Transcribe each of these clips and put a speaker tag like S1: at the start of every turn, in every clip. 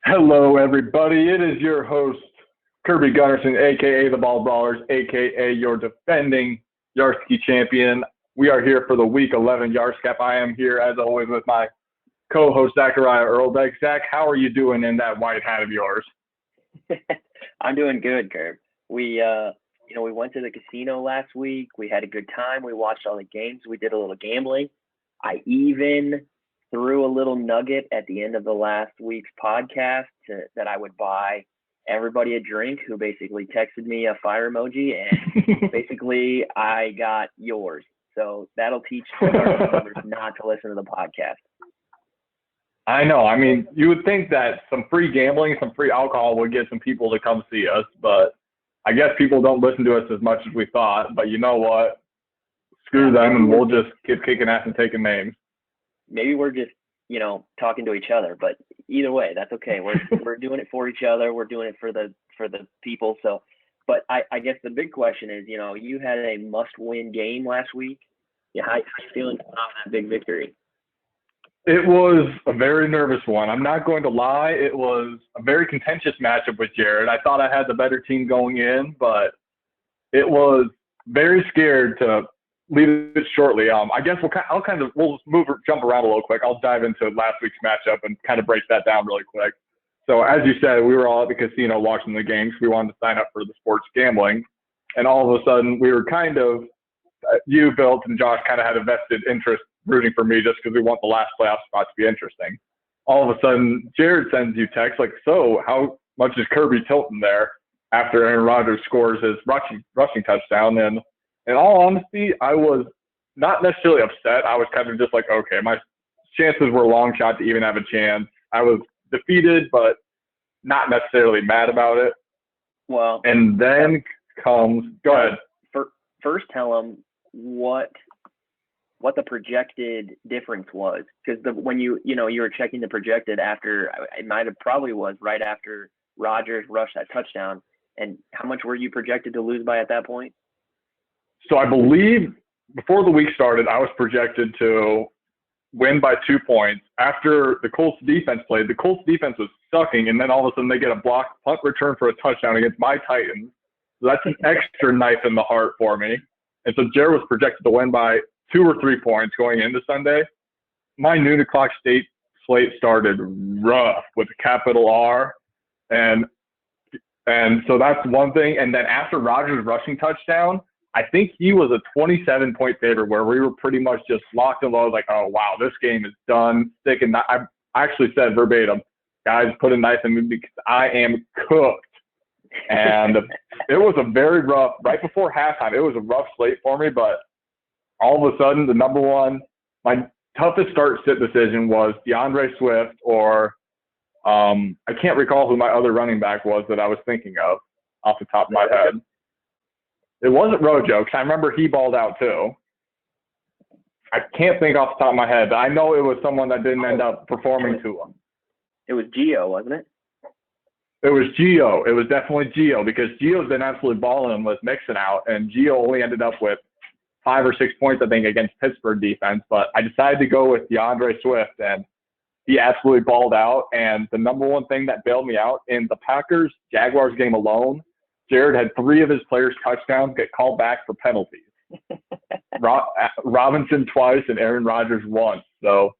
S1: Hello, everybody. It is your host, Kirby Gunnarsson, aka the Ball Brawlers, aka your defending Yarski champion. We are here for the Week 11 Yarscap. I am here, as always, with my co-host, Zachariah Earlbeck. Zach, how are you doing in that white hat of yours?
S2: I'm doing good, Kirby. We went to the casino last week. We had a good time. We watched all the games. We did a little gambling. I even threw a little nugget at the end of the last week's podcast that I would buy everybody a drink who basically texted me a fire emoji, and basically I got yours. So that'll teach others not to listen to the podcast.
S1: I know. I mean, you would think that some free gambling, some free alcohol would get some people to come see us, but I guess people don't listen to us as much as we thought. But you know what? Screw them, and we'll just keep kicking ass and taking names.
S2: Maybe we're just, talking to each other, but either way, that's okay. We're doing it for each other. We're doing it for the people. So, but I guess the big question is, you had a must-win game last week. Yeah, how you feeling about that big victory?
S1: It was a very nervous one. I'm not going to lie. It was a very contentious matchup with Jared. I thought I had the better team going in, but it was very scared to leave it shortly. I guess we'll jump around a little quick. I'll dive into last week's matchup and kind of break that down really quick. So as you said, we were all at the casino watching the games. We wanted to sign up for the sports gambling, and all of a sudden we were you, Bill, and Josh kind of had a vested interest rooting for me just because we want the last playoff spot to be interesting. All of a sudden, Jared sends you text like, so how much is Kirby tilting there after Aaron Rodgers scores his rushing touchdown? And in all honesty, I was not necessarily upset. I was kind of just like, okay, my chances were a long shot to even have a chance. I was defeated, but not necessarily mad about it.
S2: Well,
S1: and then go ahead.
S2: First, tell them what the projected difference was, because when you were checking the projected after, it probably was right after Rodgers rushed that touchdown. And how much were you projected to lose by at that point?
S1: So I believe before the week started, I was projected to win by 2 points. After the Colts defense played, the Colts defense was sucking, and then all of a sudden they get a blocked punt return for a touchdown against my Titans. So that's an extra knife in the heart for me. And so Jared was projected to win by 2 or 3 points going into Sunday. My noon o'clock slate started rough with a capital R. And so that's one thing. And then after Rodgers' rushing touchdown, I think he was a 27-point favorite where we were pretty much just locked and loaded, like, oh, wow, this game is done. I actually said verbatim, guys, put a knife in me because I am cooked. And it was a very rough, right before halftime, it was a rough slate for me, but all of a sudden, the number one, my toughest start-sit decision was DeAndre Swift or I can't recall who my other running back was that I was thinking of off the top of my head. It wasn't Rojo, because I remember he balled out too. I can't think off the top of my head, but I know it was someone that didn't end up performing to him.
S2: It was Gio, wasn't it?
S1: It was Gio. It was definitely Gio, because Gio's been absolutely balling and was mixing out, and Gio only ended up with 5 or 6 points, I think, against Pittsburgh defense. But I decided to go with DeAndre Swift, and he absolutely balled out. And the number one thing that bailed me out in the Packers-Jaguars game alone, Jared had 3 of his players' touchdowns get called back for penalties. Robinson twice and Aaron Rodgers once. So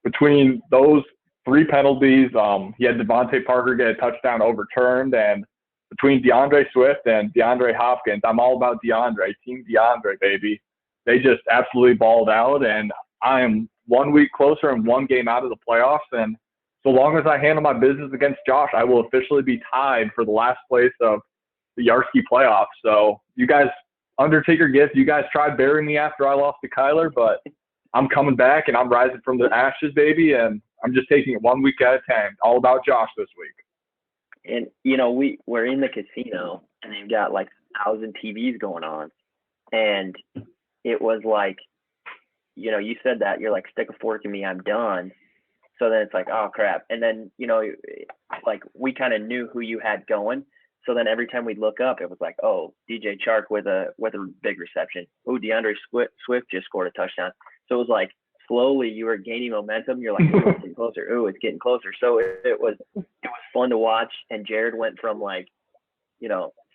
S1: between those 3 penalties, he had Devontae Parker get a touchdown overturned, and between DeAndre Swift and DeAndre Hopkins, I'm all about DeAndre, Team DeAndre, baby. They just absolutely balled out, and I am 1 week closer and 1 game out of the playoffs. And so long as I handle my business against Josh, I will officially be tied for the last place of the Yarsky playoffs. So you guys, Undertaker gift, you guys tried burying me after I lost to Kyler, but I'm coming back and I'm rising from the ashes, baby, and I'm just taking it 1 week at a time. All about Josh this week.
S2: And, we're in the casino, and they've got like 1,000 TVs going on. And it was like, you said that, you're like, stick a fork in me, I'm done. So then it's like, oh, crap. And then, like we kind of knew who you had going. So then every time we'd look up, it was like, oh, DJ Chark with a big reception. Oh, DeAndre Swift just scored a touchdown. So it was like slowly you were gaining momentum. You're like, oh, it's getting closer. Oh, it's getting closer. So it was fun to watch. And Jared went from like,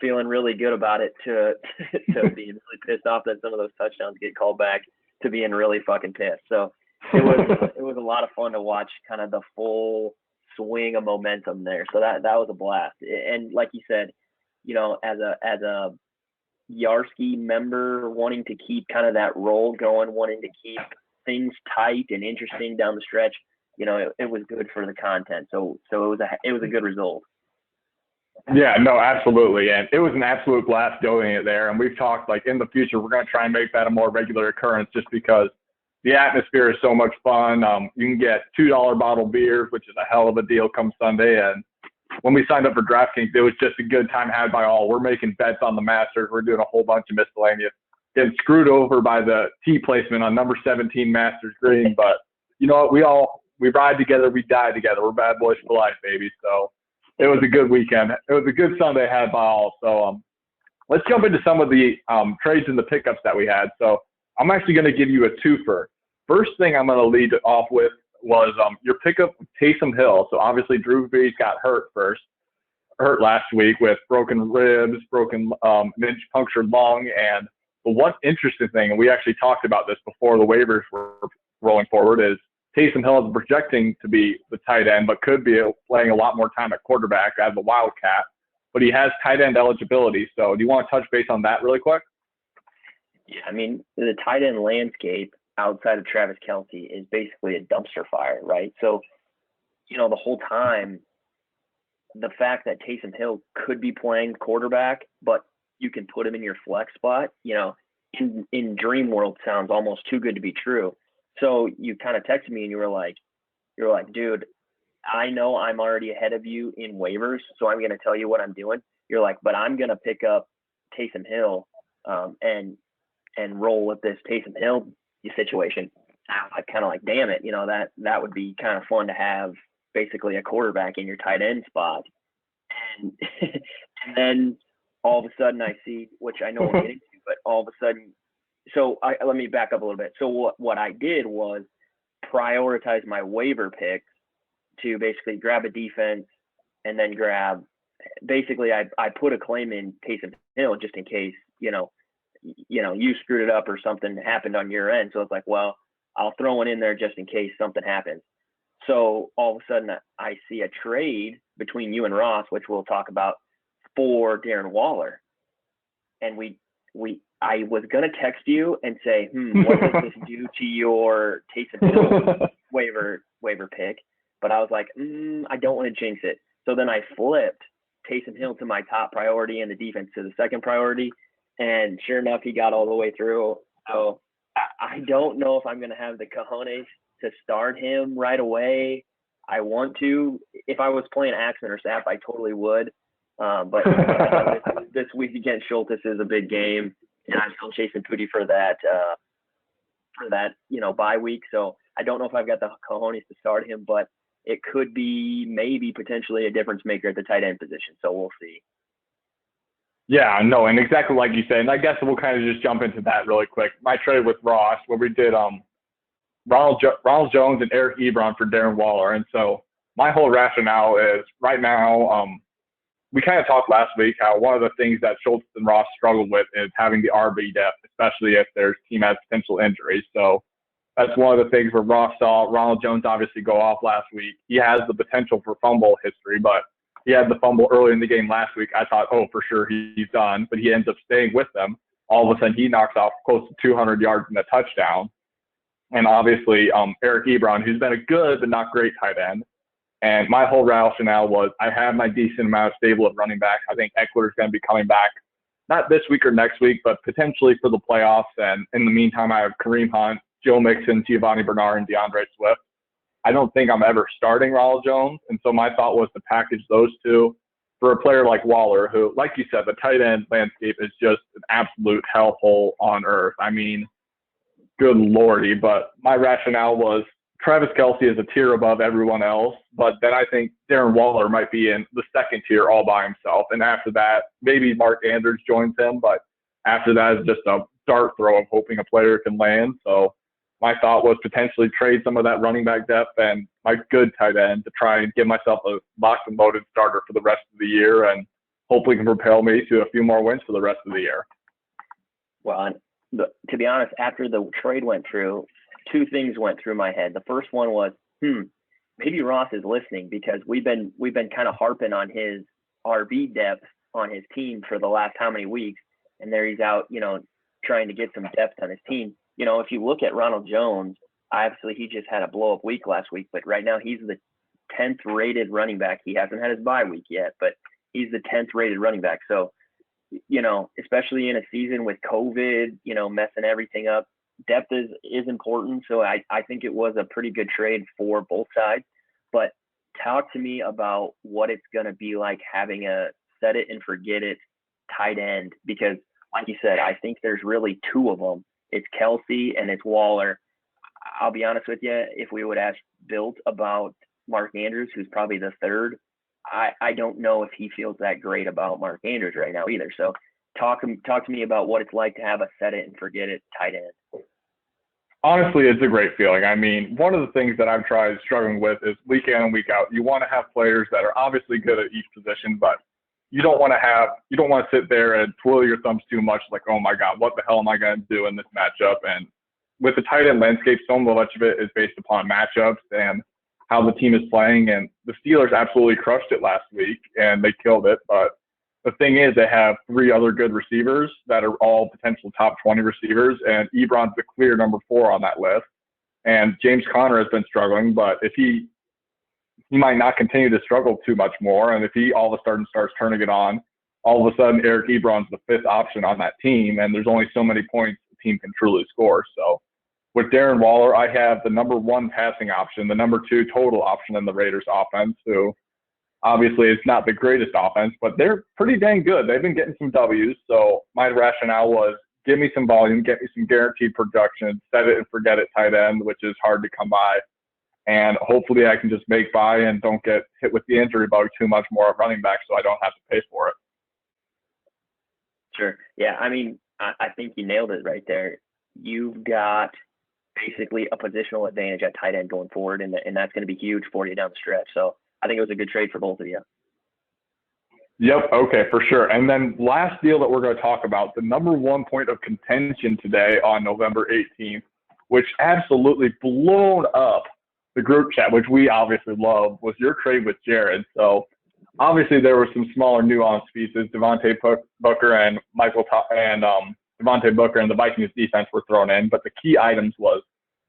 S2: feeling really good about it to to being really pissed off that some of those touchdowns get called back to being really fucking pissed. So it was a lot of fun to watch kind of the full swing of momentum there. So that was a blast. And like you said, as a Yarsky member, wanting to keep kind of that roll going, wanting to keep things tight and interesting down the stretch, it was good for the content. So it was a good result.
S1: Yeah, no, absolutely. And it was an absolute blast doing it there. And we've talked like in the future, we're going to try and make that a more regular occurrence just because the atmosphere is so much fun. You can get $2 bottled beers, which is a hell of a deal come Sunday. And when we signed up for DraftKings, it was just a good time had by all. We're making bets on the Masters. We're doing a whole bunch of miscellaneous. Getting screwed over by the tee placement on number 17 Masters Green. But you know what? We ride together. We die together. We're bad boys for life, baby. So it was a good weekend. It was a good Sunday had by all. So let's jump into some of the trades and the pickups that we had. So I'm actually going to give you a twofer. First thing I'm going to lead off with was your pickup of Taysom Hill. So obviously Drew Brees got hurt last week with broken ribs, broken punctured lung. And the one interesting thing, and we actually talked about this before the waivers were rolling forward, is Taysom Hill is projecting to be the tight end, but could be playing a lot more time at quarterback as a wildcat. But he has tight end eligibility. So do you want to touch base on that really quick?
S2: Yeah, I mean, the tight end landscape outside of Travis Kelce is basically a dumpster fire, right? So, the whole time, the fact that Taysom Hill could be playing quarterback, but you can put him in your flex spot, in dream world sounds almost too good to be true. So you kind of texted me and you were like, dude, I know I'm already ahead of you in waivers, so I'm going to tell you what I'm doing. You're like, but I'm going to pick up Taysom Hill and roll with this Taysom Hill situation. I kind of like, damn it, that would be kind of fun to have basically a quarterback in your tight end spot. And and then all of a sudden I see, which I know we'll get into, but all of a sudden, let me back up a little bit. So what I did was prioritize my waiver picks to basically grab a defense and then basically I put a claim in Taysom Hill just in case, you screwed it up or something happened on your end. So it's like, well, I'll throw one in there just in case something happens. So all of a sudden I see a trade between you and Ross, which we'll talk about, for Darren Waller. And I was going to text you and say, what does this do to your Taysom Hill waiver pick? But I was like, I don't want to jinx it. So then I flipped Taysom Hill to my top priority and the defense to the second priority. And sure enough, he got all the way through. So I don't know if I'm going to have the cojones to start him right away. I want to. If I was playing Axman or Sapp, I totally would. But this week against Schultes is a big game, and I'm still chasing Pooty for that bye week. So I don't know if I've got the cojones to start him, but it could be maybe potentially a difference maker at the tight end position. So we'll see.
S1: Yeah, no, and exactly like you said, and I guess we'll kind of just jump into that really quick. My trade with Ross, where we did Ronald Jones and Eric Ebron for Darren Waller. And so my whole rationale is right now, we kind of talked last week how one of the things that Schultes and Ross struggled with is having the RB depth, especially if their team has potential injuries. So that's one of the things where Ross saw Ronald Jones obviously go off last week. He has the potential for fumble history, but he had the fumble early in the game last week. I thought, for sure he's done, but he ends up staying with them. All of a sudden he knocks off close to 200 yards and a touchdown. And obviously Eric Ebron, who's been a good but not great tight end. And my whole rationale was I have my decent amount of stable of running back. I think Eckler's going to be coming back, not this week or next week, but potentially for the playoffs. And in the meantime, I have Kareem Hunt, Joe Mixon, Giovanni Bernard, and DeAndre Swift. I don't think I'm ever starting Ronald Jones. And so my thought was to package those two for a player like Waller, who, like you said, the tight end landscape is just an absolute hellhole on earth. I mean, good lordy. But my rationale was Travis Kelce is a tier above everyone else. But then I think Darren Waller might be in the second tier all by himself. And after that, maybe Mark Andrews joins him. But after that is just a dart throw of hoping a player can land. So my thought was potentially trade some of that running back depth and my good tight end to try and give myself a locked and loaded starter for the rest of the year and hopefully can propel me to a few more wins for the rest of the year.
S2: Well, to be honest, after the trade went through, two things went through my head. The first one was, maybe Ross is listening, because we've been kind of harping on his RB depth on his team for the last how many weeks, and there he's out, trying to get some depth on his team. If you look at Ronald Jones, obviously he just had a blow up week last week, but right now he's the 10th rated running back. He hasn't had his bye week yet, but he's the 10th rated running back. So, especially in a season with COVID, messing everything up, depth is important. So I think it was a pretty good trade for both sides. But talk to me about what it's going to be like having a set it and forget it tight end, because like you said, I think there's really two of them. It's Kelsey and it's Waller. I'll be honest with you, if we would ask Bilt about Mark Andrews, who's probably the third, I don't know if he feels that great about Mark Andrews right now either. So talk to me about what it's like to have a set it and forget it tight end.
S1: Honestly, it's a great feeling. I mean, one of the things that I've tried struggling with is week in and week out, you want to have players that are obviously good at each position, but you don't want to sit there and twirl your thumbs too much, like, oh my God, what the hell am I going to do in this matchup? And with the tight end landscape, so much of it is based upon matchups and how the team is playing. And the Steelers absolutely crushed it last week and they killed it. But the thing is, they have three other good receivers that are all potential top 20 receivers, and Ebron's the clear number 4 on that list. And James Conner has been struggling, but if he might not continue to struggle too much more. And if he all of a sudden starts turning it on, all of a sudden Eric Ebron's the 5th option on that team, and there's only so many points the team can truly score. So with Darren Waller, I have the number 1 passing option, the number 2 total option in the Raiders offense, who obviously it's not the greatest offense, but they're pretty dang good. They've been getting some W's. So my rationale was give me some volume, get me some guaranteed production, set it and forget it tight end, which is hard to come by. And hopefully I can just make by and don't get hit with the injury bug too much more at running back so I don't have to pay for it.
S2: Sure. Yeah, I mean, I think you nailed it right there. You've got basically a positional advantage at tight end going forward, and that's going to be huge for you down the stretch. So I think it was a good trade for both of you.
S1: Yep. Okay, for sure. And then last deal that we're going to talk about, the number 1 point of contention today on November 18th, which absolutely blown up the group chat, which we obviously love, was your trade with Jared. So obviously there were some smaller nuanced pieces. Devontae Booker and Devontae Booker and the Vikings defense were thrown in, but the key items was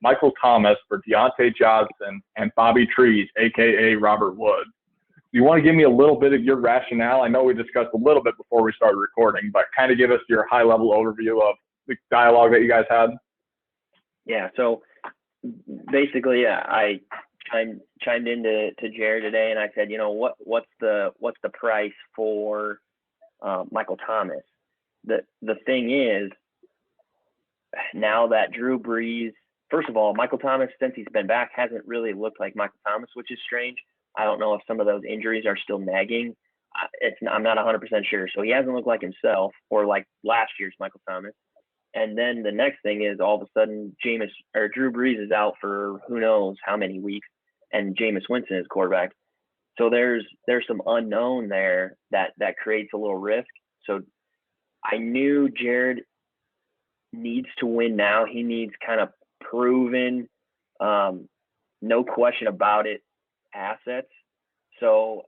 S1: Michael Thomas for Deontay Johnson and Bobby Trees, a.k.a. Robert Woods. Do you want to give me a little bit of your rationale? I know we discussed a little bit before we started recording, but kind of give us your high-level overview of the dialogue that you guys had.
S2: Yeah, so basically, I chimed into Jared today, and I said, what's the price for Michael Thomas? The thing is, now that Drew Brees, first of all, Michael Thomas, since he's been back, hasn't really looked like Michael Thomas, which is strange. I don't know if some of those injuries are still nagging. I'm not 100% sure. So he hasn't looked like himself or like last year's Michael Thomas. And then the next thing is all of a sudden Drew Brees is out for who knows how many weeks, and Jameis Winston is quarterback. So there's some unknown there that creates a little risk. So I knew Jared needs to win now. He needs kind of proven, no question about it, assets. So,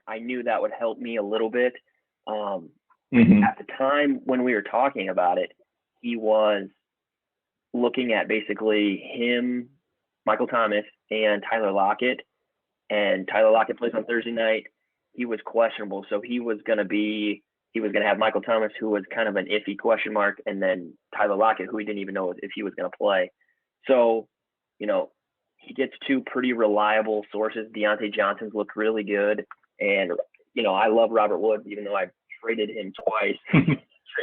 S2: I knew that would help me a little bit. At the time when we were talking about it, he was looking at basically him, Michael Thomas, and Tyler Lockett. And Tyler Lockett plays on Thursday night. He was questionable. So he was going to have Michael Thomas, who was kind of an iffy question mark, and then Tyler Lockett, who he didn't even know if he was going to play. So, he gets 2 pretty reliable sources. Deontay Johnson's looked really good. And, I love Robert Woods, even though I traded him twice.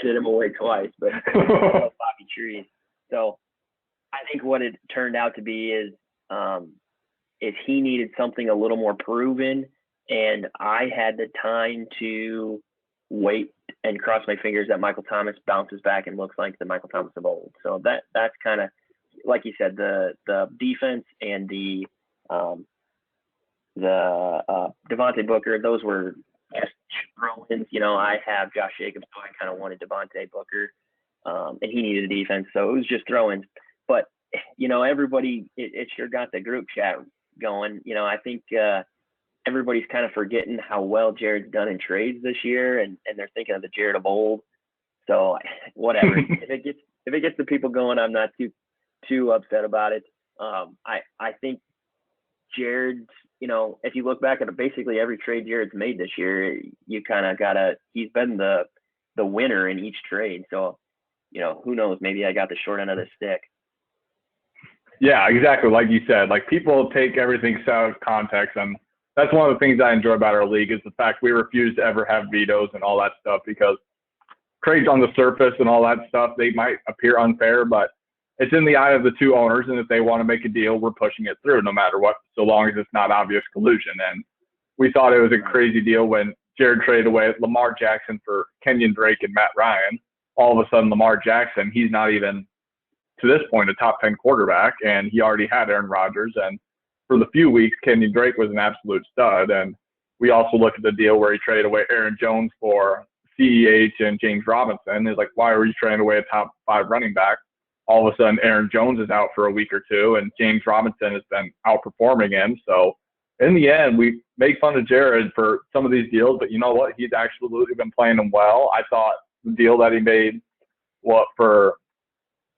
S2: Traded him away twice, but I love Bobby Trees. So I think what it turned out to be is if he needed something a little more proven, and I had the time to wait and cross my fingers that Michael Thomas bounces back and looks like the Michael Thomas of old. So that's kind of like you said, the defense and the Devontae Booker, those were just throw-ins. I have Josh Jacobs, so I kind of wanted Devontae Booker, and he needed a defense, so it was just throw-ins. But everybody, it sure got the group chat going. I think everybody's kind of forgetting how well Jared's done in trades this year, and they're thinking of the Jared of old. So whatever, if it gets the people going, I'm not too upset about it. I think Jared's, if you look back at basically every trade Jared's made this year, you kind of he's been the winner in each trade. So, who knows? Maybe I got the short end of the stick.
S1: Yeah, exactly. Like you said, like people take everything out of context, and that's one of the things I enjoy about our league is the fact we refuse to ever have vetoes and all that stuff, because trades on the surface and all that stuff, they might appear unfair, but it's in the eye of the two owners, and if they want to make a deal, we're pushing it through no matter what, so long as it's not obvious collusion. And we thought it was a crazy deal when Jared traded away Lamar Jackson for Kenyon Drake and Matt Ryan. All of a sudden, Lamar Jackson, he's not even, to this point, a top 10 quarterback, and he already had Aaron Rodgers. And for the few weeks, Kenyon Drake was an absolute stud. And we also look at the deal where he traded away Aaron Jones for CEH and James Robinson. It's like, why are you trading away a top 5 running back? All of a sudden, Aaron Jones is out for a week or two, and James Robinson has been outperforming him. So in the end, we make fun of Jared for some of these deals, but you know what? He's absolutely been playing them well. I thought the deal that he made for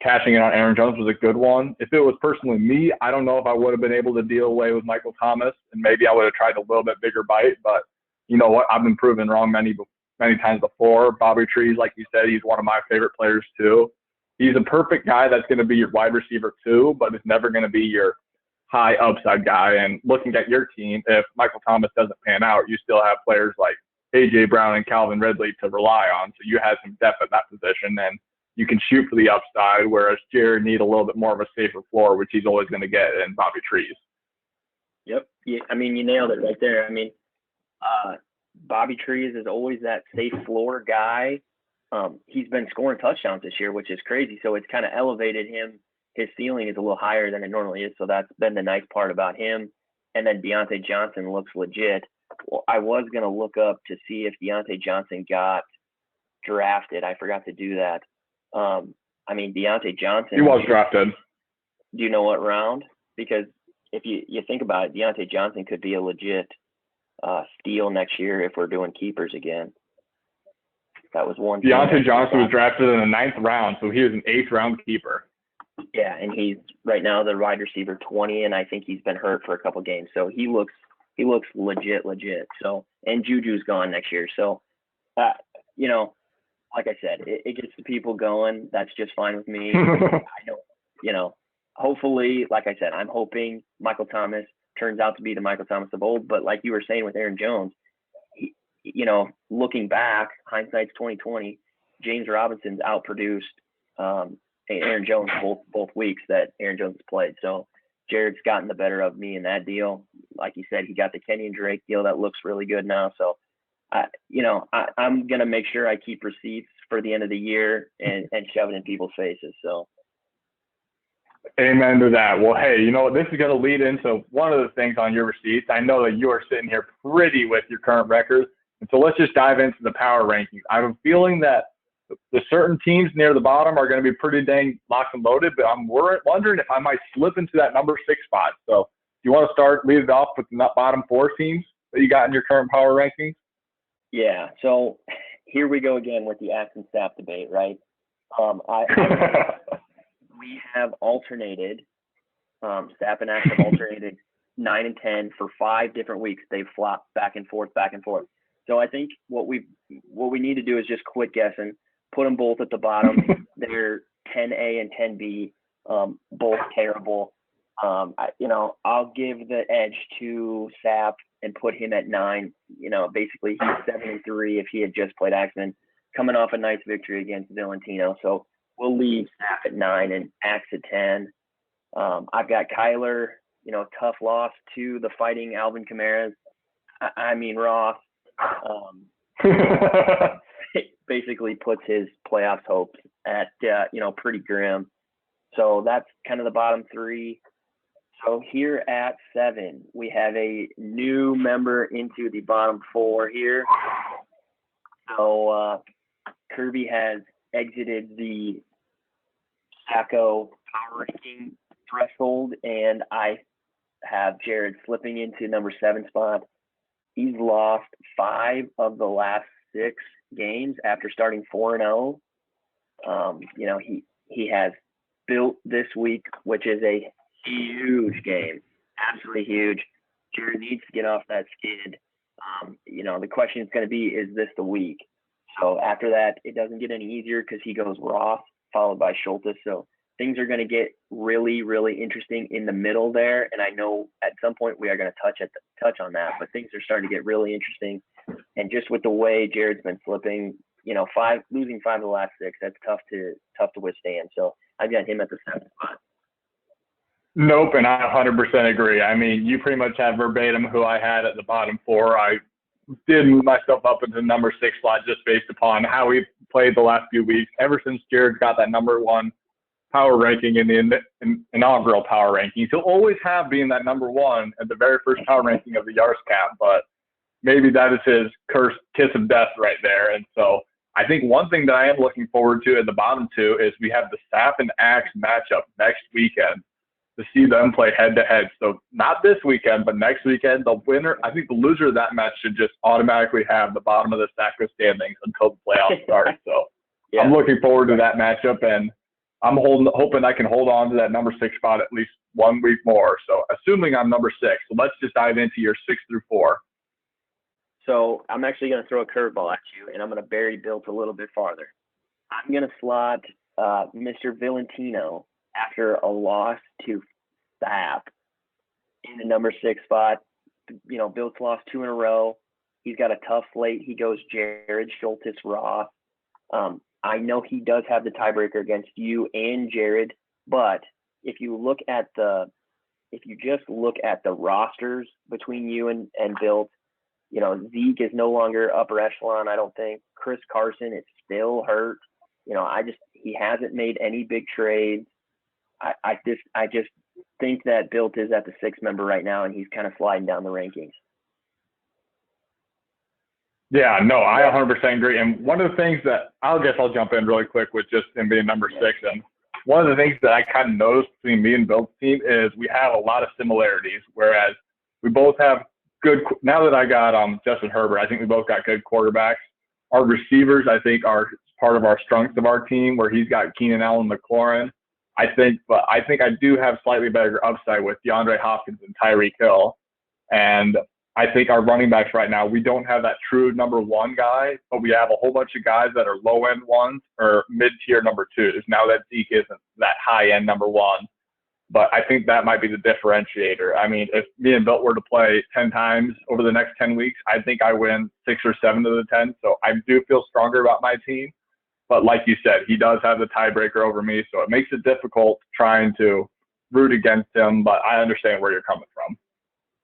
S1: cashing in on Aaron Jones was a good one. If it was personally me, I don't know if I would have been able to deal away with Michael Thomas, and maybe I would have tried a little bit bigger bite. But you know what? I've been proven wrong many times before. Bobby Trees, like you said, he's one of my favorite players too. He's a perfect guy that's going to be your wide receiver too, but it's never going to be your high upside guy. And looking at your team, if Michael Thomas doesn't pan out, you still have players like A.J. Brown and Calvin Ridley to rely on. So you have some depth at that position, and you can shoot for the upside, whereas Jared need a little bit more of a safer floor, which he's always going to get in Bobby Trees.
S2: Yep. Yeah, I mean, you nailed it right there. I mean, Bobby Trees is always that safe floor guy. He's been scoring touchdowns this year, which is crazy. So it's kind of elevated him. His ceiling is a little higher than it normally is. So that's been the nice part about him. And then Deontay Johnson looks legit. Well, I was going to look up to see if Deontay Johnson got drafted. I forgot to do that. I mean, Deontay Johnson.
S1: He was drafted.
S2: Do you know what round? Because if you think about it, Deontay Johnson could be a legit steal next year if we're doing keepers again. That was one.
S1: Deontay Johnson was drafted in the 9th round, so he was an 8th round keeper.
S2: Yeah, and he's right now the wide receiver 20, and I think he's been hurt for a couple games, so he looks legit. So, and Juju's gone next year, so like I said, it gets the people going. That's just fine with me. I don't, hopefully, like I said, I'm hoping Michael Thomas turns out to be the Michael Thomas of old. But like you were saying with Aaron Jones, looking back, hindsight's 2020. James Robinson's outproduced Aaron Jones both weeks that Aaron Jones has played. So Jared's gotten the better of me in that deal. Like you said, he got the Kenyon Drake deal that looks really good now. So I'm going to make sure I keep receipts for the end of the year and shove it in people's faces. So.
S1: Amen to that. Well, hey, you know what? This is going to lead into one of the things on your receipts. I know that you are sitting here pretty with your current records. And so let's just dive into the power rankings. I have a feeling that the certain teams near the bottom are going to be pretty dang locked and loaded, but I'm wondering if I might slip into that number 6 spot. So do you want to lead it off with the bottom 4 teams that you got in your current power rankings?
S2: Yeah. So here we go again with the Axe and Staff debate, right? We have alternated, Staff and Axe have alternated 9 and 10 for 5 different weeks. They've flopped back and forth. So I think what we need to do is just quit guessing, put them both at the bottom. They're 10A and 10B, both terrible. I'll give the edge to Sapp and put him at 9. Basically he's 7-3 if he had just played Axman, coming off a nice victory against Valentino. So we'll leave Sapp at 9 and Axe at 10. I've got Kyler, tough loss to the fighting Alvin Kamara's. Ross. Basically puts his playoffs hopes at, pretty grim. So that's kind of the bottom three. So here at 7, we have a new member into the bottom 4 here. So Kirby has exited the Sacco power ranking threshold, and I have Jared slipping into number 7 spot. He's lost 5 of the last 6 games after starting 4-0. He has built this week, which is a huge game, absolutely huge. Jared needs to get off that skid. The question is going to be, is this the week? So after that, it doesn't get any easier because he goes Roth, followed by Schultes. So things are going to get really, really interesting in the middle there. And I know at some point we are going to touch on that, but things are starting to get really interesting. And just with the way Jared's been flipping, losing 5 of the last 6, that's tough to withstand. So I've got him at the 7th spot.
S1: Nope, and I 100% agree. I mean, you pretty much have verbatim who I had at the bottom 4. I did move myself up into the number 6 slot just based upon how we played the last few weeks. Ever since Jared got that number 1 power ranking in the inaugural power rankings, he'll always have being that number 1 at the very first power ranking of the Yards Cap, but maybe that is his kiss of death right there. And so I think one thing that I am looking forward to at the bottom 2 is we have the Sap and Axe matchup next weekend, to see them play head-to-head. So not this weekend, but next weekend, the winner, I think the loser of that match should just automatically have the bottom of the Sacco standings until the playoffs start. So yeah. I'm looking forward to that matchup, and I'm hoping I can hold on to that number 6 spot at least 1 week more. So assuming I'm number 6, so let's just dive into your 6 through 4.
S2: So I'm actually going to throw a curveball at you, and I'm going to bury Built a little bit farther. I'm going to slot Mr. Valentino after a loss to Sap in the number 6 spot. Built's lost 2 in a row. He's got a tough slate. He goes Jared, Schultes, Roth. I know he does have the tiebreaker against you and Jared, but if you just look at the rosters between you and Built, Zeke is no longer upper echelon, I don't think. Chris Carson is still hurt. He hasn't made any big trades. I just think that Built is at the 6th member right now, and he's kind of sliding down the rankings.
S1: Yeah, no, I 100% agree. And one of the things that I'll jump in really quick with just him being number 6. And one of the things that I kind of noticed between me and Bill's team is we have a lot of similarities, whereas we both have good – now that I got Justin Herbert, I think we both got good quarterbacks. Our receivers, I think, are part of our strengths of our team, where he's got Keenan Allen, McLaurin. I think I do have slightly better upside with DeAndre Hopkins and Tyreek Hill. And I think our running backs right now, we don't have that true number 1 guy, but we have a whole bunch of guys that are low-end ones or mid-tier number 2s. Now that Zeke isn't that high-end number 1. But I think that might be the differentiator. I mean, if me and Bilt were to play 10 times over the next 10 weeks, I think I win 6 or 7 of the 10. So I do feel stronger about my team. But like you said, he does have the tiebreaker over me, so it makes it difficult trying to root against him, but I understand where you're coming from.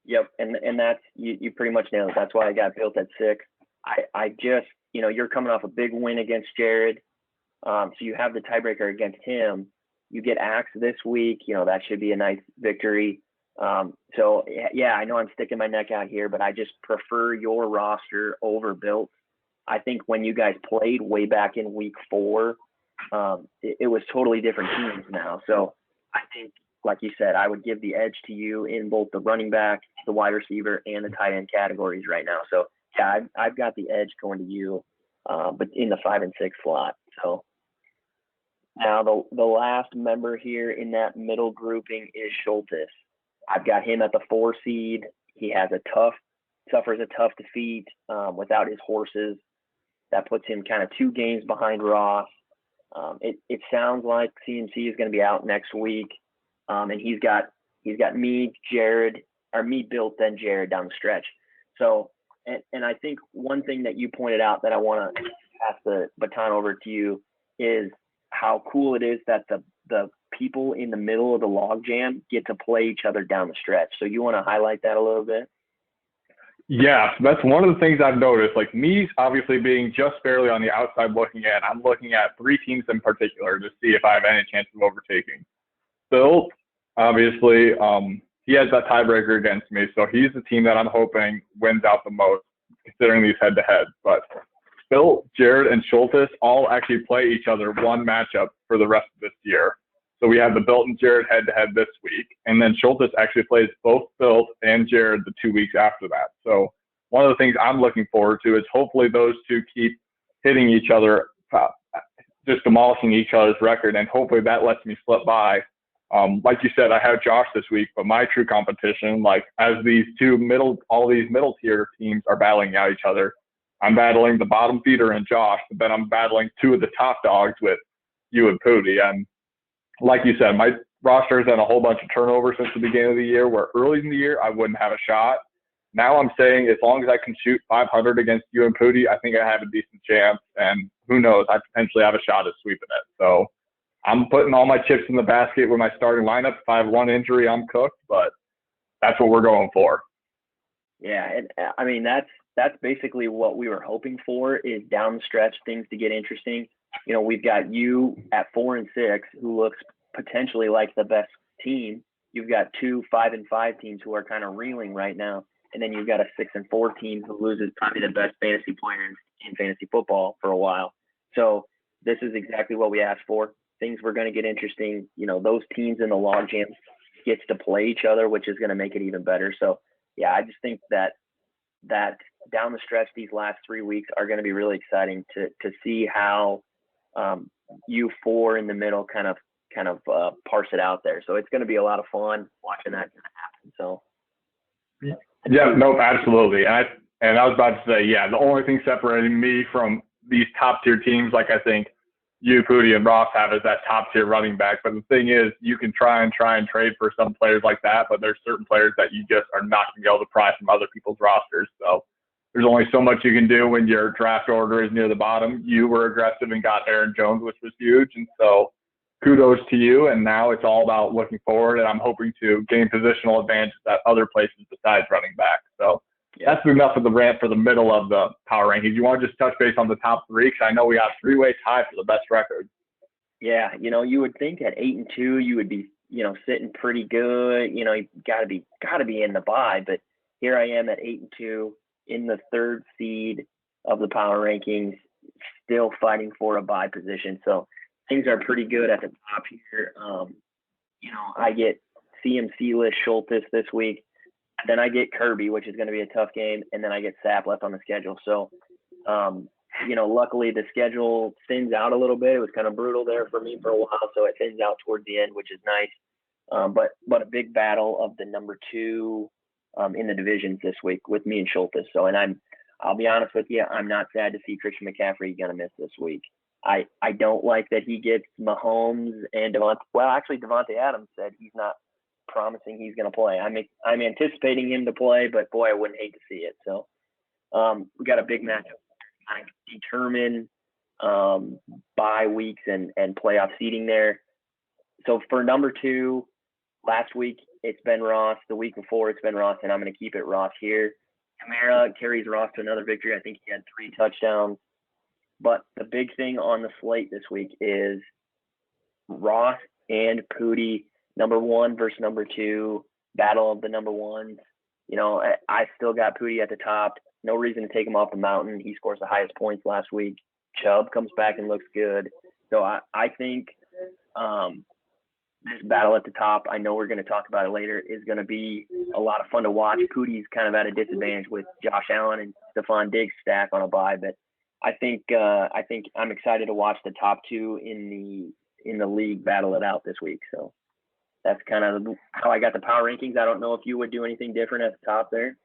S2: Yep, and that's you pretty much nailed it. That's why I got Built at 6. I just, you're coming off a big win against Jared, so you have the tiebreaker against him. You get Axe this week, that should be a nice victory. So, yeah, I know I'm sticking my neck out here, but I just prefer your roster over Built. I think when you guys played way back in week 4, it was totally different teams now. So I think, like you said, I would give the edge to you in both the running back, the wide receiver, and the tight end categories right now. So, yeah, I've got the edge going to you, but in the 5 and 6 slot. So now the last member here in that middle grouping is Schultes. I've got him at the 4 seed. He has suffers a tough defeat without his horses. That puts him kind of 2 games behind Ross. It sounds like CMC is going to be out next week, and he's got me, Jared, or me, Built, then Jared down the stretch. So, and I think one thing that you pointed out that I want to pass the baton over to you is how cool it is that the people in the middle of the log jam get to play each other down the stretch. So you want to highlight that a little bit?
S1: Yeah, that's one of the things I've noticed. Like me, obviously being just barely on the outside looking in, I'm looking at three teams in particular to see if I have any chance of overtaking. Bill, obviously, he has that tiebreaker against me, so he's the team that I'm hoping wins out the most, considering these head-to-head. But Bill, Jared, and Schultes all actually play each other one matchup for the rest of this year. So we have the Bilt and Jared head-to-head this week, and then Schultes actually plays both Bilt and Jared the 2 weeks after that. So one of the things I'm looking forward to is hopefully those two keep hitting each other, just demolishing each other's record, and hopefully that lets me slip by. Like you said, I have Josh this week, but my true competition, like as all these middle tier teams are battling out each other, I'm battling the bottom feeder and Josh, but then I'm battling two of the top dogs with you and Pooty. And like you said, my roster has had a whole bunch of turnover since the beginning of the year, where early in the year I wouldn't have a shot. Now I'm saying as long as I can shoot 500 against you and Pooty, I think I have a decent chance. And who knows, I potentially have a shot at sweeping it. So I'm putting all my chips in the basket with my starting lineup. If I have one injury, I'm cooked, but that's what we're going for.
S2: Yeah, and I mean that's basically what we were hoping for, is down the stretch things to get interesting. You know, we've got you at 4-6, who looks potentially like the best team. You've got 2 5-5 teams who are kind of reeling right now, and then you've got a 6-4 team who loses probably the best fantasy player in fantasy football for a while. So this is exactly what we asked for. Things were going to get interesting. You know, those teams in the log jams gets to play each other, which is going to make it even better. So yeah, I just think that down the stretch, these last 3 weeks are going to be really exciting to see how you four in the middle kind of parse it out there. So it's going to be a lot of fun watching that kind of happen. So
S1: yeah, no, absolutely. And I was about to say, yeah, the only thing separating me from these top tier teams, like I think you, Pooty, and Ross have, is that top tier running back. But the thing is, you can try and trade for some players like that, but there's certain players that you just are not going to be able to pry from other people's rosters. So there's only so much you can do when your draft order is near the bottom. You were aggressive and got Aaron Jones, which was huge. And so kudos to you. And now it's all about looking forward. And I'm hoping to gain positional advantages at other places besides running back. So yeah, that's enough of the rant for the middle of the power rankings. You want to just touch base on the top three? Because I know we got a three-way tie for the best record.
S2: Yeah, you know, you would think at 8-2 you would be, you know, sitting pretty good. You know, you gotta be in the bye. But here I am at 8-2 in the third seed of the power rankings, still fighting for a bye position. So things are pretty good at the top here. You know, I get CMC-less Schultes this week. Then I get Kirby, which is going to be a tough game, and then I get Sapp left on the schedule. So, you know, luckily the schedule thins out a little bit. It was kind of brutal there for me for a while, so it thins out towards the end, which is nice. But a big battle of the number 2 in the divisions this week with me and Schultes. So, and I'll be honest with you, I'm not sad to see Christian McCaffrey going to miss this week. I don't like that he gets Mahomes and Devontae. Well, actually, Devontae Adams said he's not promising he's going to play. I'm anticipating him to play, but boy, I wouldn't hate to see it. So we got a big matchup. I determine bye weeks and playoff seeding there. So for number 2, last week it's been Ross. The week before it's been Ross, and I'm going to keep it Ross here. Kamara carries Ross to another victory. I think he had 3 touchdowns. But the big thing on the slate this week is Ross and Pooty, number 1 versus number 2, battle of the number 1s. You know, I still got Pooty at the top. No reason to take him off the mountain. He scores the highest points last week. Chubb comes back and looks good. So I think this battle at the top, I know we're going to talk about it later, is going to be a lot of fun to watch. Pooty's kind of at a disadvantage with Josh Allen and Stephon Diggs stack on a bye, but I think I'm excited to watch the top 2 in the league battle it out this week. So that's kind of how I got the power rankings. I don't know if you would do anything different at the top there.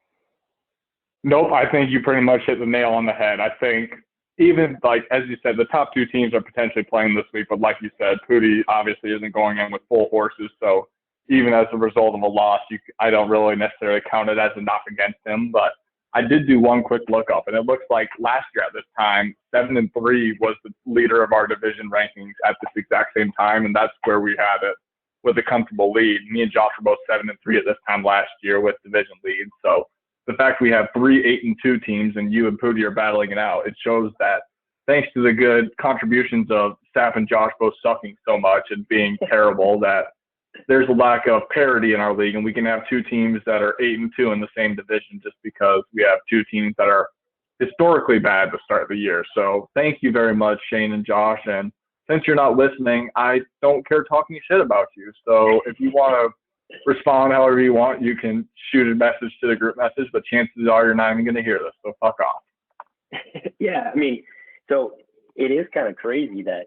S1: Nope, I think you pretty much hit the nail on the head. I think even, like, as you said, the top 2 teams are potentially playing this week, but like you said, Pooty obviously isn't going in with full horses, so even as a result of a loss, I don't really necessarily count it as a knock against him, but I did do one quick look up, and it looks like last year at this time, 7-3 was the leader of our division rankings at this exact same time, and that's where we had it with a comfortable lead. Me and Josh were both 7-3 at this time last year with division leads, so the fact we have 3 8-2 teams and you and Pooty are battling it out, it shows that thanks to the good contributions of Sap and Josh both sucking so much and being terrible, that there's a lack of parity in our league, and we can have 2 teams that are 8-2 in the same division just because we have 2 teams that are historically bad to start the year. So thank you very much, Shane and Josh. And since you're not listening, I don't care talking shit about you. So if you want to respond however you want, you can shoot a message to the group message, but chances are you're not even going to hear this. So fuck off.
S2: Yeah, I mean, so it is kind of crazy that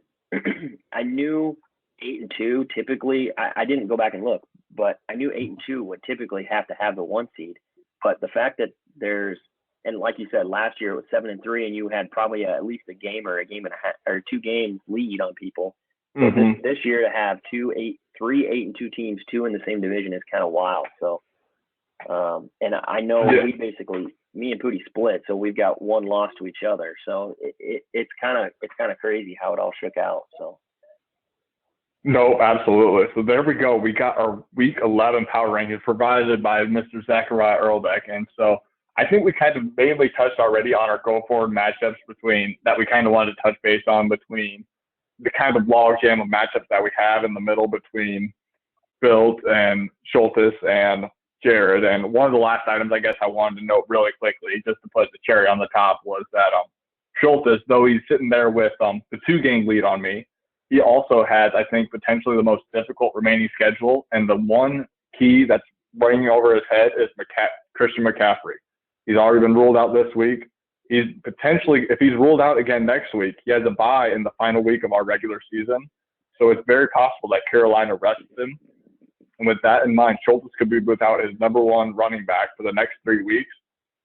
S2: I knew 8-2 typically. I didn't go back and look, but I knew 8-2 would typically have to have the 1 seed. But the fact that there's, and like you said, last year it was 7-3, and you had probably at least a game or a game and a half or 2 games lead on people. So this year to have 3 8-2 teams, 2 in the same division is kind of wild. So, and I know we basically, me and Pooty split, so we've got 1 loss to each other. So it's kind of crazy how it all shook out. So.
S1: No, absolutely. So there we go. We got our Week 11 power rankings provided by Mr. Zachariah Earlbeck. And so I think we kind of mainly touched already on our go-forward matchups between that we kind of wanted to touch base on between the kind of logjam of matchups that we have in the middle between Bilt and Schultes and Jared. And one of the last items I guess I wanted to note really quickly, just to put the cherry on the top, was that Schultes, though he's sitting there with the 2-game lead on me, he also has, I think, potentially the most difficult remaining schedule. And the one key that's ringing over his head is Christian McCaffrey. He's already been ruled out this week. He's potentially, if he's ruled out again next week, he has a bye in the final week of our regular season. So it's very possible that Carolina rests him. And with that in mind, Schultes could be without his number 1 running back for the next 3 weeks.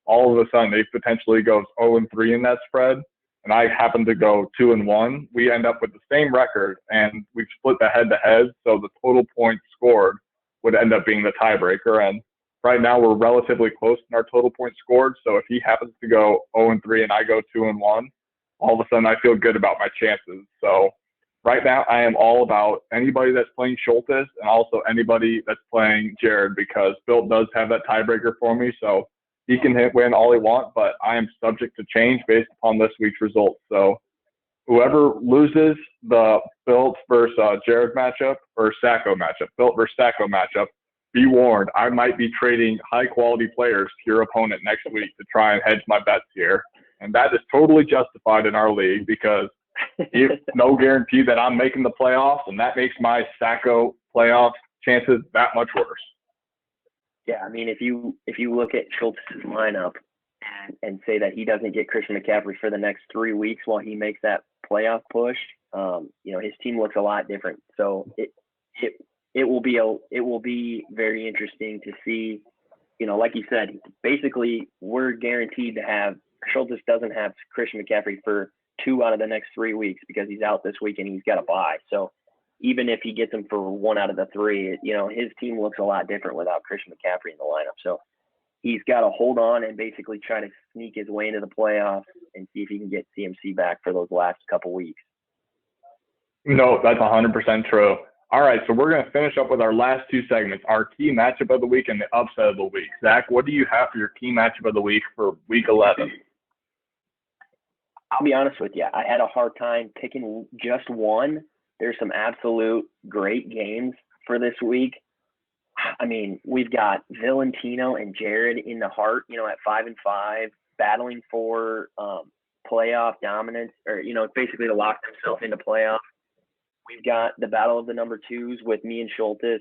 S1: All of a sudden, they potentially goes 0-3 in that spread. And I happen to go 2-1, we end up with the same record, and we've split the head-to-head, so the total points scored would end up being the tiebreaker. And right now, we're relatively close in our total points scored. So if he happens to go 0-3 and I go 2-1, all of a sudden I feel good about my chances. So right now, I am all about anybody that's playing Schultes and also anybody that's playing Jared, because Bill does have that tiebreaker for me. So he can win all he wants, but I am subject to change based upon this week's results. So whoever loses the Bilt versus Jared matchup or Sacco matchup, Bilt versus Sacco matchup, be warned, I might be trading high-quality players to your opponent next week to try and hedge my bets here. And that is totally justified in our league because it's no guarantee that I'm making the playoffs, and that makes my Sacco playoff chances that much worse.
S2: Yeah, I mean, if you look at Schultes' lineup and say that he doesn't get Christian McCaffrey for the next 3 weeks while he makes that playoff push, his team looks a lot different. So it will be very interesting to see. Like you said, basically we're guaranteed to have Schultes doesn't have Christian McCaffrey for 2 out of the next 3 weeks because he's out this week and he's got a bye. So even if he gets him for 1 out of the 3, his team looks a lot different without Christian McCaffrey in the lineup. So he's got to hold on and basically try to sneak his way into the playoffs and see if he can get CMC back for those last couple weeks.
S1: No, that's 100% true. All right, so we're going to finish up with our last 2 segments, our key matchup of the week and the upset of the week. Zach, what do you have for your key matchup of the week for Week 11?
S2: I'll be honest with you. I had a hard time picking just one. There's some absolute great games for this week. I mean, we've got Valentino and Jared in the heart, at 5-5, battling for playoff dominance, or basically to lock themselves into playoff. We've got the battle of the number 2s with me and Schultes,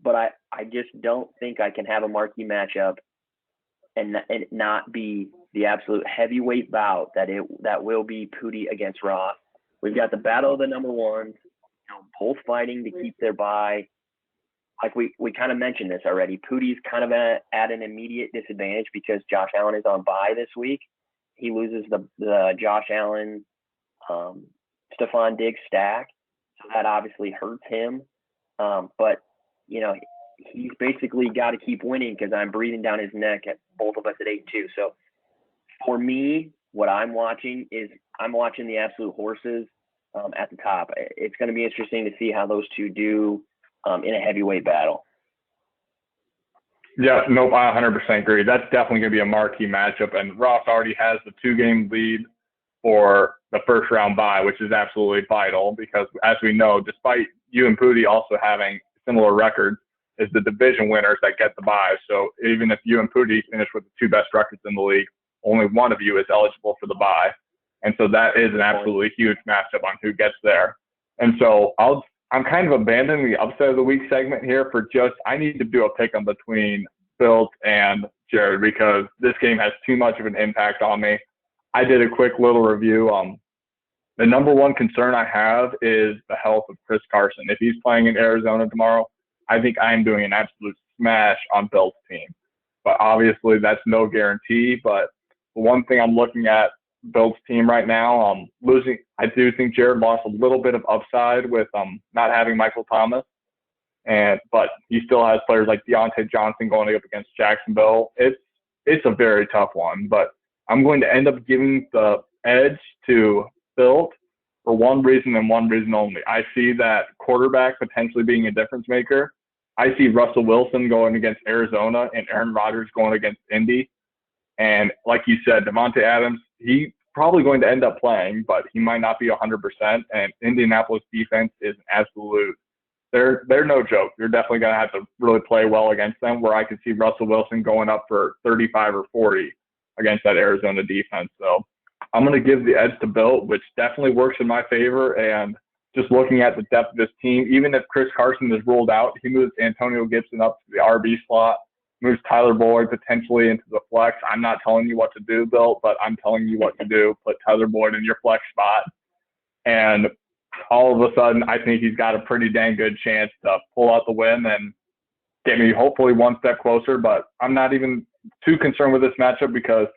S2: but I just don't think I can have a marquee matchup and not be the absolute heavyweight bout that will be Pooty against Ross. We've got the battle of the number 1s, both fighting to keep their bye. Like we kind of mentioned this already. Pooty's kind of at an immediate disadvantage because Josh Allen is on bye this week. He loses the Josh Allen, Stephon Diggs stack. So that obviously hurts him. But, he's basically got to keep winning because I'm breathing down his neck at both of us at 8-2. So for me, what I'm watching is I'm watching the absolute horses at the top. It's going to be interesting to see how those two do in a heavyweight battle.
S1: Yeah, nope, I 100% agree. That's definitely going to be a marquee matchup, and Ross already has the 2-game lead for the first round bye, which is absolutely vital because, as we know, despite you and Pooty also having similar records, is the division winners that get the bye. So even if you and Pooty finish with the 2 best records in the league, only one of you is eligible for the bye. And so that is an absolutely huge matchup on who gets there. And so I'm kind of abandoning the upset of the week segment here for just, I need to do a pick 'em between Built and Jared because this game has too much of an impact on me. I did a quick little review. The number one concern I have is the health of Chris Carson. If he's playing in Arizona tomorrow, I think I am doing an absolute smash on Bill's team. But obviously, that's no guarantee. But the one thing I'm looking at Bill's team right now, losing. I do think Jared lost a little bit of upside with not having Michael Thomas, but he still has players like Deontay Johnson going up against Jacksonville. It's a very tough one, but I'm going to end up giving the edge to Built for one reason and one reason only. I see that quarterback potentially being a difference maker. I see Russell Wilson going against Arizona and Aaron Rodgers going against Indy. And like you said, Devontae Adams, he's probably going to end up playing, but he might not be 100%. And Indianapolis defense is an absolute they're no joke. You're definitely going to have to really play well against them, where I could see Russell Wilson going up for 35 or 40 against that Arizona defense. So I'm going to give the edge to Bill, which definitely works in my favor. And just looking at the depth of this team, even if Chris Carson is ruled out, he moves Antonio Gibson up to the RB slot, moves Tyler Boyd potentially into the flex. I'm not telling you what to do, Bill, but I'm telling you what to do. Put Tyler Boyd in your flex spot. And all of a sudden, I think he's got a pretty dang good chance to pull out the win and get me hopefully one step closer. But I'm not even too concerned with this matchup because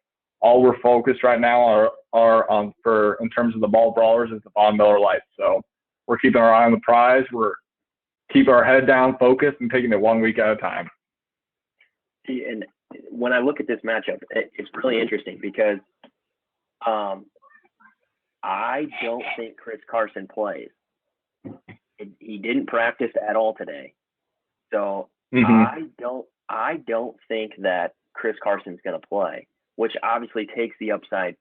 S1: all we're focused right now are on for in terms of the ball brawlers is the Von Miller Lights. So we're keeping our eye on the prize. We're keeping our head down, focused, and taking it 1 week at a time.
S2: And when I look at this matchup, it's really interesting because I don't think Chris Carson plays. He didn't practice at all today, so I don't think that Chris Carson's going to play, which obviously takes the upside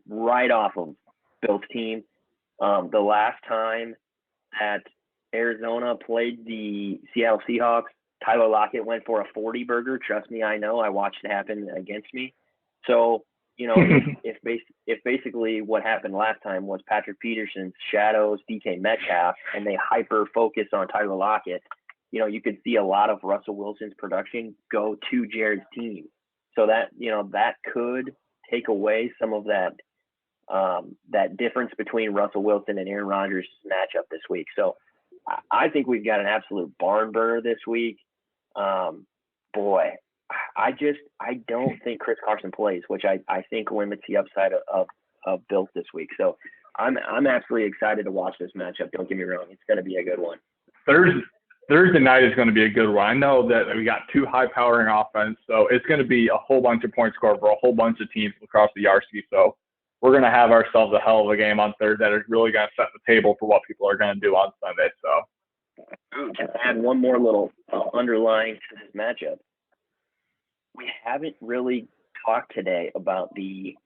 S2: right off of Bill's team. The last time that Arizona played the Seattle Seahawks, Tyler Lockett went for a 40 burger. Trust me, I know. I watched it happen against me. So, you know, if basically what happened last time was Patrick Peterson's shadows DK Metcalf and they hyper focus on Tyler Lockett, you know, you could see a lot of Russell Wilson's production go to Jared's team. So that, you know, that could take away some of that that difference between Russell Wilson and Aaron Rodgers' matchup this week. So I think we've got an absolute barn burner this week. Boy, I don't think Chris Carson plays, which I think limits the upside of Bills this week. So I'm absolutely excited to watch this matchup. Don't get me wrong. It's going to be a good one.
S1: Thursday night is going to be a good one. I know that we got 2 high-powering offense, so it's going to be a whole bunch of points scored for a whole bunch of teams across the Yarski. So we're going to have ourselves a hell of a game on Thursday that is really going to set the table for what people are going to do on Sunday. So
S2: just add one more little underlying to this matchup. We haven't really talked today about the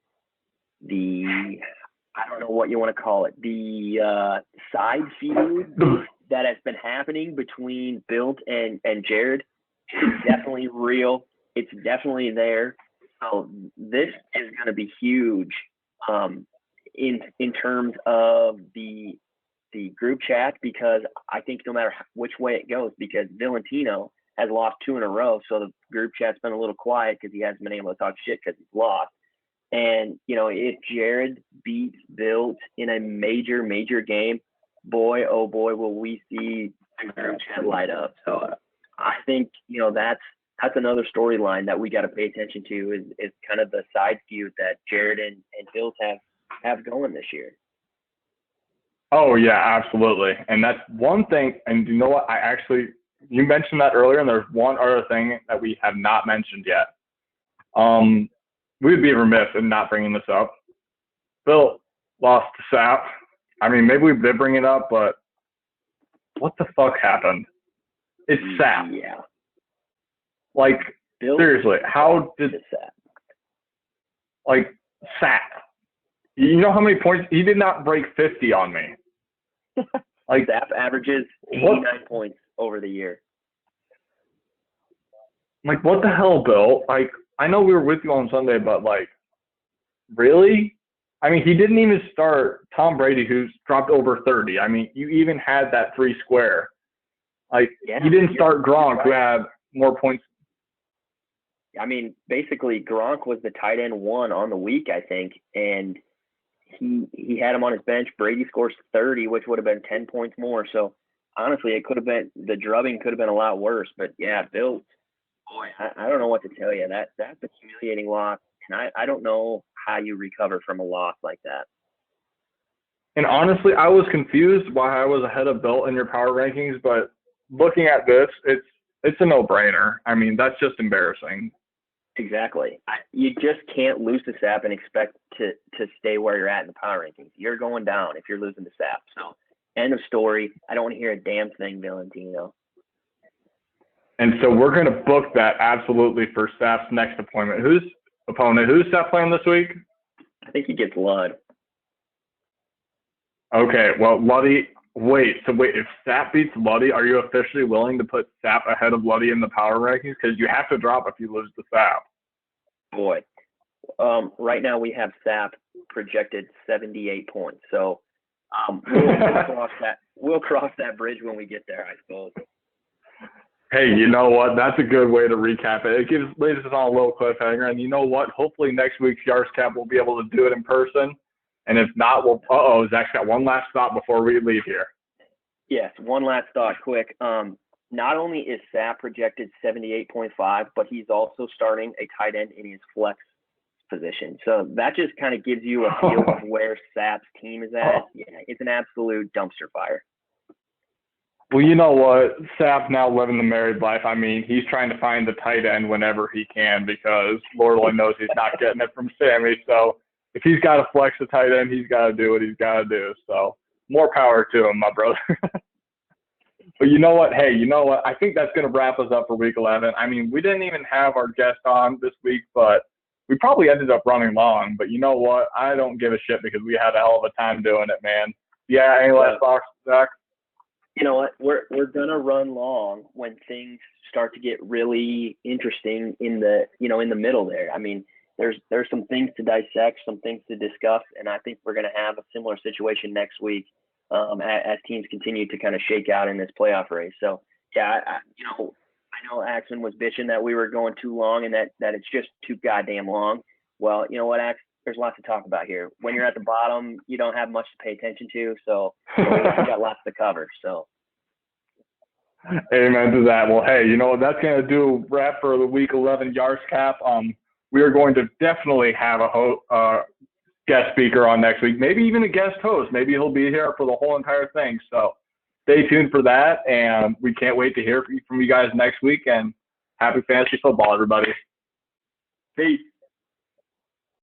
S2: I don't know what you want to call it, the side feud that has been happening between Bilt and Jared. It's definitely real. It's definitely there. So this is going to be huge in terms of the group chat, because I think no matter which way it goes, because Valentino has lost 2 in a row, so the group chat's been a little quiet because he hasn't been able to talk shit because he's lost. And, you know, if Jared beats Bilt in a major game, boy, oh boy, will we see the group chat light up. So I think, you know, that's another storyline that we got to pay attention to is kind of the side feud that Jared and Bilt have going this year.
S1: Oh, yeah, absolutely. And that's one thing. And you know what? You mentioned that earlier, and there's one other thing that we have not mentioned yet. We would be remiss in not bringing this up. Bill lost to Sap. I mean, maybe we did bring it up, but what the fuck happened? It's Sap.
S2: Yeah.
S1: Like,
S2: Bill
S1: seriously, how did
S2: Sap.
S1: like Sap? You know how many points he did not break 50 on me. Like
S2: Sap averages 89 points over the year.
S1: Like, what the hell, Bill? Like, I know we were with you on Sunday, but like, really? I mean, he didn't even start Tom Brady, who's dropped over 30. I mean, you even had that free square. Like, he didn't start Gronk, who had more points.
S2: I mean, basically, Gronk was the tight end 1 on the week, I think, and he had him on his bench. Brady scores 30, which would have been 10 points more. So, honestly, it could have been – the drubbing could have been a lot worse. But, yeah, Bill, boy, I don't know what to tell you. That's a humiliating loss, and I don't know how you recover from a loss like that.
S1: And honestly, I was confused why I was ahead of Bill in your power rankings, but looking at this, it's a no-brainer. I mean, that's just embarrassing.
S2: Exactly. You just can't lose to Sap and expect to stay where you're at in the power rankings. You're going down if you're losing to Sap. So, end of story. I don't want to hear a damn thing, Valentino.
S1: And so we're going to book that absolutely for Sap's next appointment. Who's Sap playing this week?
S2: I think he gets Ludd.
S1: Okay, well, Luddy, wait, if Sap beats Luddy, are you officially willing to put Sap ahead of Luddy in the power rankings? Because you have to drop if you lose to Sap.
S2: Boy, right now we have Sap projected 78 points. So we'll cross that bridge when we get there, I suppose.
S1: Hey, you know what? That's a good way to recap it. It gives leaves us on a little cliffhanger. And you know what? Hopefully next week's Yards Cap we'll be able to do it in person. And if not, Zach's got one last thought before we leave here.
S2: Yes, one last thought, quick. Not only is Sap projected 78.5, but he's also starting a tight end in his flex position. So that just kind of gives you a feel of where Sap's team is at. Yeah, it's an absolute dumpster fire.
S1: Well, you know what? Sap's now living the married life. I mean, he's trying to find the tight end whenever he can because Lord only knows he's not getting it from Sammy. So if he's got to flex the tight end, he's got to do what he's got to do. So more power to him, my brother. But you know what? Hey, you know what? I think that's going to wrap us up for Week 11. I mean, we didn't even have our guest on this week, but we probably ended up running long. But you know what? I don't give a shit because we had a hell of a time doing it, man. Yeah, any last thoughts, Zach?
S2: You know what? We're gonna run long when things start to get really interesting in the middle there. I mean, there's some things to dissect, some things to discuss, and I think we're gonna have a similar situation next week as teams continue to kind of shake out in this playoff race. So yeah, I know Axon was bitching that we were going too long and that it's just too goddamn long. Well, you know what, Ax? There's lots to talk about here. When you're at the bottom, you don't have much to pay attention to, so we got lots to cover. So,
S1: amen to that. Well, hey, you know what? That's going to do a wrap for the Week 11 Yards Cap. We are going to definitely have a guest speaker on next week, maybe even a guest host. Maybe he'll be here for the whole entire thing. So, stay tuned for that, and we can't wait to hear from you guys next week. And happy fantasy football, everybody.
S2: peace.